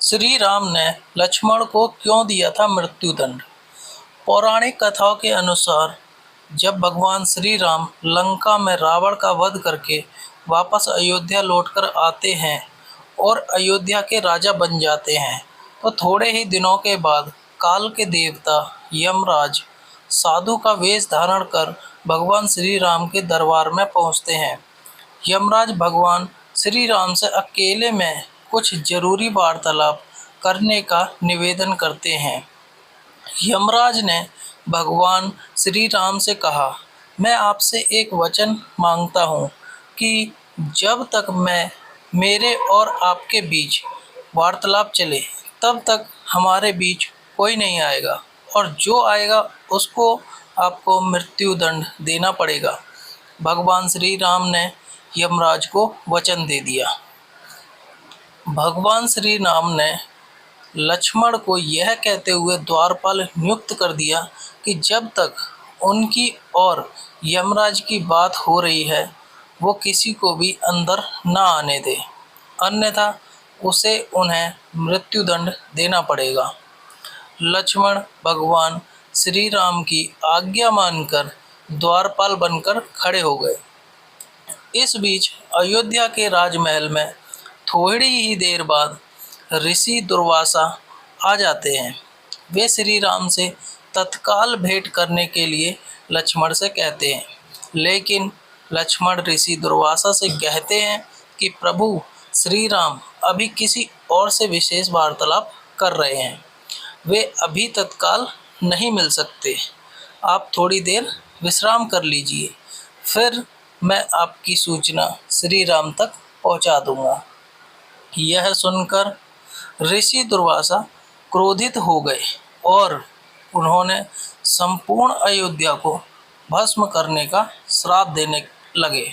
श्री राम ने लक्ष्मण को क्यों दिया था मृत्युदंड? पौराणिक कथाओं के अनुसार जब भगवान श्री राम लंका में रावण का वध करके वापस अयोध्या लौटकर आते हैं और अयोध्या के राजा बन जाते हैं, तो थोड़े ही दिनों के बाद काल के देवता यमराज साधु का वेश धारण कर भगवान श्री राम के दरबार में पहुंचते हैं। यमराज भगवान श्री राम से अकेले में कुछ जरूरी वार्तालाप करने का निवेदन करते हैं। यमराज ने भगवान श्री राम से कहा, मैं आपसे एक वचन मांगता हूँ कि जब तक मेरे और आपके बीच वार्तालाप चले तब तक हमारे बीच कोई नहीं आएगा, और जो आएगा उसको आपको मृत्युदंड देना पड़ेगा। भगवान श्री राम ने यमराज को वचन दे दिया। भगवान श्री राम ने लक्ष्मण को यह कहते हुए द्वारपाल नियुक्त कर दिया कि जब तक उनकी और यमराज की बात हो रही है वो किसी को भी अंदर ना आने दे, अन्यथा उसे उन्हें मृत्युदंड देना पड़ेगा। लक्ष्मण भगवान श्री राम की आज्ञा मानकर द्वारपाल बनकर खड़े हो गए। इस बीच अयोध्या के राजमहल में थोड़ी ही देर बाद ऋषि दुर्वासा आ जाते हैं। वे श्री राम से तत्काल भेंट करने के लिए लक्ष्मण से कहते हैं, लेकिन लक्ष्मण ऋषि दुर्वासा से कहते हैं कि प्रभु श्री राम अभी किसी और से विशेष वार्तालाप कर रहे हैं, वे अभी तत्काल नहीं मिल सकते, आप थोड़ी देर विश्राम कर लीजिए, फिर मैं आपकी सूचना श्री राम तक पहुंचा दूंगा। यह सुनकर ऋषि दुर्वासा क्रोधित हो गए और उन्होंने संपूर्ण अयोध्या को भस्म करने का श्राप देने लगे।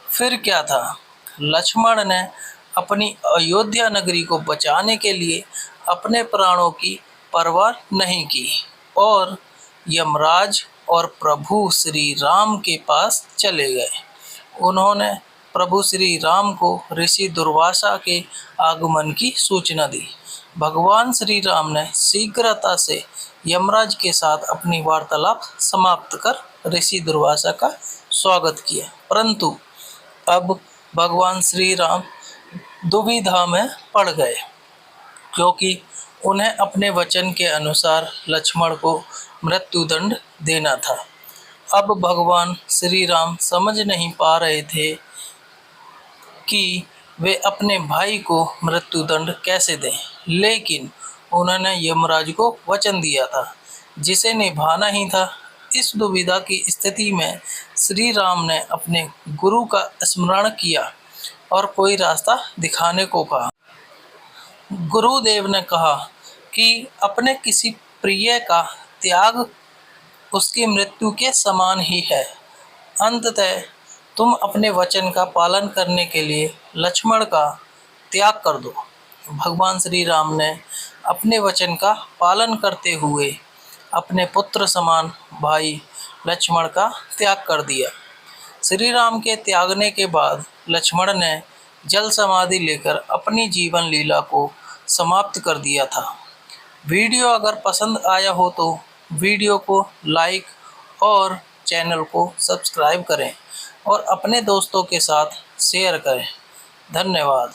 फिर क्या था, लक्ष्मण ने अपनी अयोध्या नगरी को बचाने के लिए अपने प्राणों की परवाह नहीं की और यमराज और प्रभु श्री राम के पास चले गए। उन्होंने प्रभु श्री राम को ऋषि दुर्वासा के आगमन की सूचना दी। भगवान श्री राम ने शीघ्रता से यमराज के साथ अपनी वार्तालाप समाप्त कर ऋषि दुर्वासा का स्वागत किया, परंतु अब भगवान श्री राम दुविधा में पड़ गए, क्योंकि उन्हें अपने वचन के अनुसार लक्ष्मण को मृत्युदंड देना था। अब भगवान श्री राम समझ नहीं पा रहे थे कि वे अपने भाई को मृत्युदंड कैसे दें, लेकिन उन्होंने यमराज को वचन दिया था जिसे निभाना ही था। इस दुविधा की स्थिति में श्री राम ने अपने गुरु का स्मरण किया और कोई रास्ता दिखाने को कहा। गुरुदेव ने कहा कि अपने किसी प्रिय का त्याग उसकी मृत्यु के समान ही है। अंततः तुम अपने वचन का पालन करने के लिए लक्ष्मण का त्याग कर दो। भगवान श्री राम ने अपने वचन का पालन करते हुए अपने पुत्र समान भाई लक्ष्मण का त्याग कर दिया। श्री राम के त्यागने के बाद लक्ष्मण ने जल समाधि लेकर अपनी जीवन लीला को समाप्त कर दिया था। वीडियो अगर पसंद आया हो तो वीडियो को लाइक और चैनल को सब्सक्राइब करें और अपने दोस्तों के साथ शेयर करें। धन्यवाद।